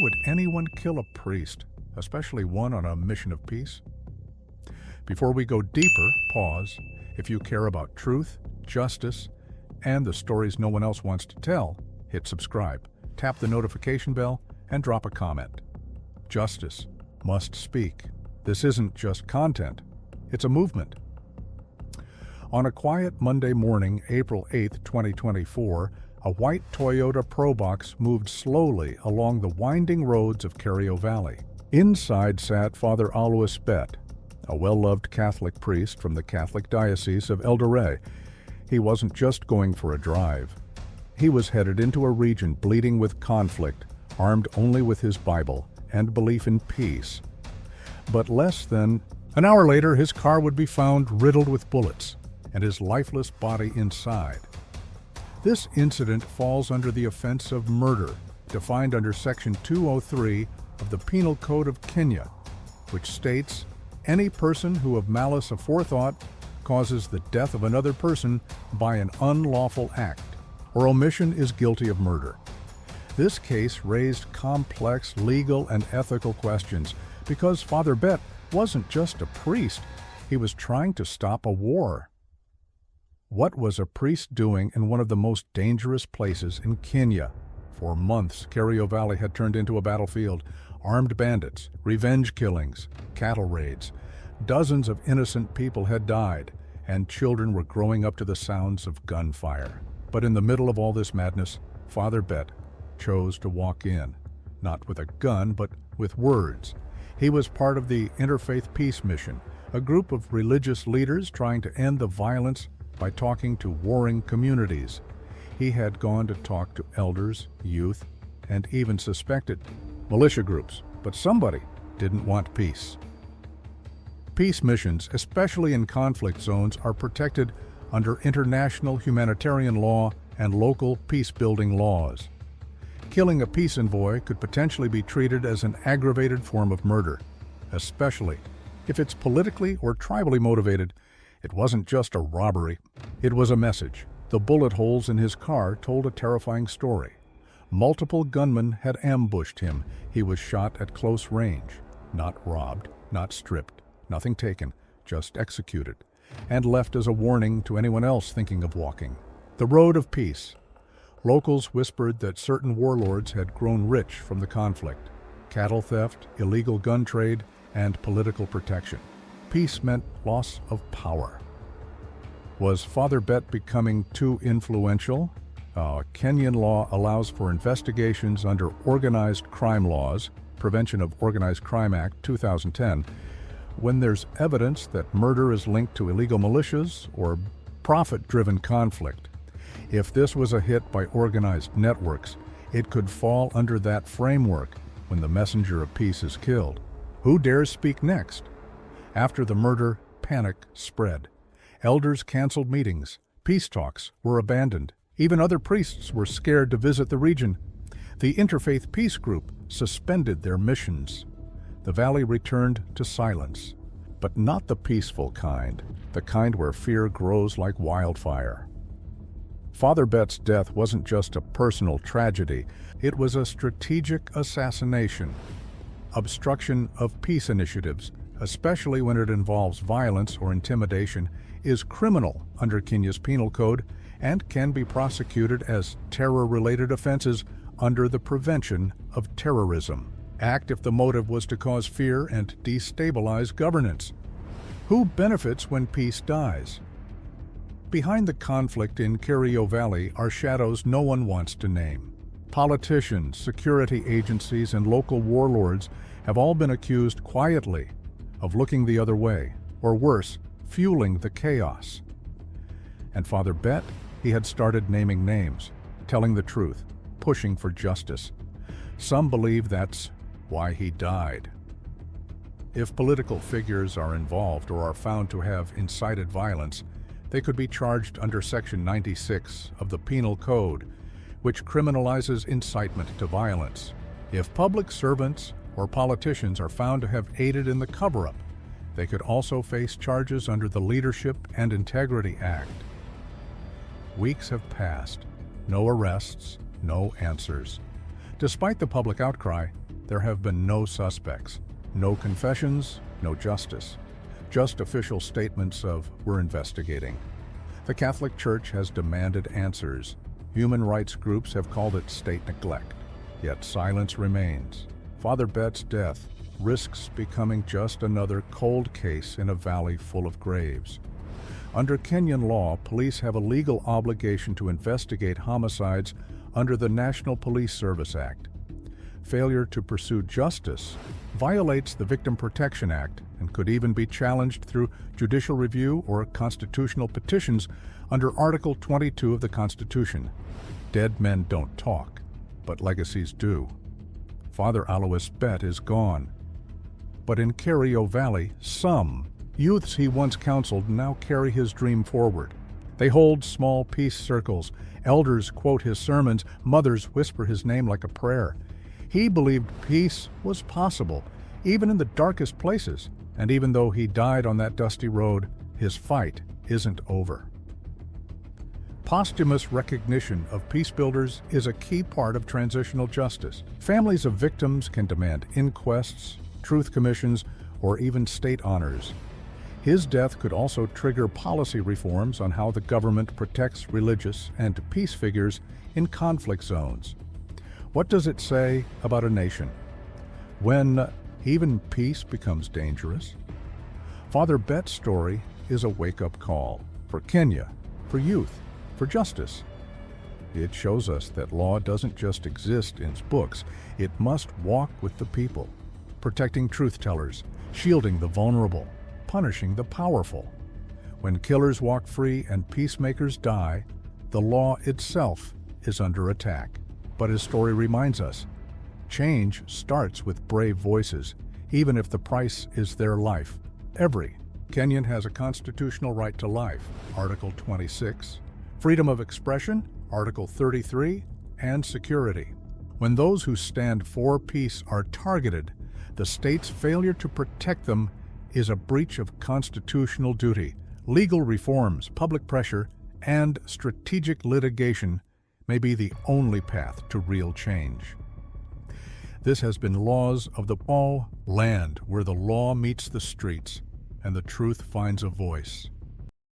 would anyone kill a priest, especially one on a mission of peace? Before we go deeper, pause. If you care about truth, justice, and the stories no one else wants to tell, hit subscribe, tap the notification bell, and drop a comment. Justice must speak. This isn't just content, it's a movement. On a quiet Monday morning, April 8, 2024, a white Toyota Probox moved slowly along the winding roads of Kerio Valley. Inside sat Father Alois Bett, a well-loved Catholic priest from the Catholic Diocese of Eldoret. He wasn't just going for a drive. He was headed into a region bleeding with conflict, armed only with his Bible and belief in peace. But less than an hour later, his car would be found riddled with bullets and his lifeless body inside. This incident falls under the offense of murder, defined under Section 203 of the Penal Code of Kenya, which states, any person who of malice aforethought causes the death of another person by an unlawful act or omission is guilty of murder. This case raised complex legal and ethical questions because Father Bett wasn't just a priest, he was trying to stop a war. What was a priest doing in one of the most dangerous places in Kenya? For months, Kerio Valley had turned into a battlefield. Armed bandits, revenge killings, cattle raids. Dozens of innocent people had died, and children were growing up to the sounds of gunfire. But in the middle of all this madness, Father Bett chose to walk in, not with a gun, but with words. He was part of the Interfaith Peace Mission, a group of religious leaders trying to end the violence by talking to warring communities. He had gone to talk to elders, youth, and even suspected militia groups, but somebody didn't want peace. Peace missions, especially in conflict zones, are protected under international humanitarian law and local peace-building laws. Killing a peace envoy could potentially be treated as an aggravated form of murder, especially if it's politically or tribally motivated. It wasn't just a robbery, it was a message. The bullet holes in his car told a terrifying story. Multiple gunmen had ambushed him. He was shot at close range, not robbed, not stripped, nothing taken, just executed, and left as a warning to anyone else thinking of walking the road of peace. Locals whispered that certain warlords had grown rich from the conflict: cattle theft, illegal gun trade, and political protection. Peace meant loss of power. Was Father Bett becoming too influential? Kenyan law allows for investigations under organized crime laws, Prevention of Organized Crime Act 2010, when there's evidence that murder is linked to illegal militias or profit-driven conflict. If this was a hit by organized networks, it could fall under that framework when the messenger of peace is killed. Who dares speak next? After the murder, panic spread. Elders canceled meetings. Peace talks were abandoned. Even other priests were scared to visit the region. The Interfaith Peace Group suspended their missions. The valley returned to silence, but not the peaceful kind, the kind where fear grows like wildfire. Father Bett's death wasn't just a personal tragedy, it was a strategic assassination. Obstruction of peace initiatives, especially when it involves violence or intimidation, is criminal under Kenya's penal code and can be prosecuted as terror-related offenses under the Prevention of Terrorism Act if the motive was to cause fear and destabilize governance. Who benefits when peace dies? Behind the conflict in Kerio Valley are shadows no one wants to name. Politicians, security agencies, and local warlords have all been accused quietly of looking the other way, or worse, fueling the chaos. And Father Bett, he had started naming names, telling the truth, pushing for justice. Some believe that's why he died. If political figures are involved or are found to have incited violence, they could be charged under Section 96 of the Penal Code, which criminalizes incitement to violence. If public servants or politicians are found to have aided in the cover-up, they could also face charges under the Leadership and Integrity Act. Weeks have passed, no arrests, no answers. Despite the public outcry, there have been no suspects, no confessions, no justice, just official statements of "we're investigating." The Catholic Church has demanded answers. Human rights groups have called it state neglect, yet silence remains. Father Bett's death risks becoming just another cold case in a valley full of graves. Under Kenyan law, police have a legal obligation to investigate homicides under the National Police Service Act. Failure to pursue justice violates the Victim Protection Act and could even be challenged through judicial review or constitutional petitions under Article 22 of the Constitution. Dead men don't talk, but legacies do. Father Alois Bett is gone. But in Kerio Valley, some youths he once counseled now carry his dream forward. They hold small peace circles. Elders quote his sermons. Mothers whisper his name like a prayer. He believed peace was possible, even in the darkest places. And even though he died on that dusty road, his fight isn't over. Posthumous recognition of peace builders is a key part of transitional justice. Families of victims can demand inquests, truth commissions, or even state honors. His death could also trigger policy reforms on how the government protects religious and peace figures in conflict zones. What does it say about a nation when even peace becomes dangerous? Father Bett's story is a wake-up call for Kenya, for youth, for justice. It shows us that law doesn't just exist in books, it must walk with the people, protecting truth-tellers, shielding the vulnerable, punishing the powerful. When killers walk free and peacemakers die, the law itself is under attack. But his story reminds us, change starts with brave voices, even if the price is their life. Every Kenyan has a constitutional right to life, Article 26, freedom of expression, Article 33, and security. When those who stand for peace are targeted, the state's failure to protect them is a breach of constitutional duty. Legal reforms, public pressure, and strategic litigation may be the only path to real change. This has been Laws of the Land, where the law meets the streets and the truth finds a voice.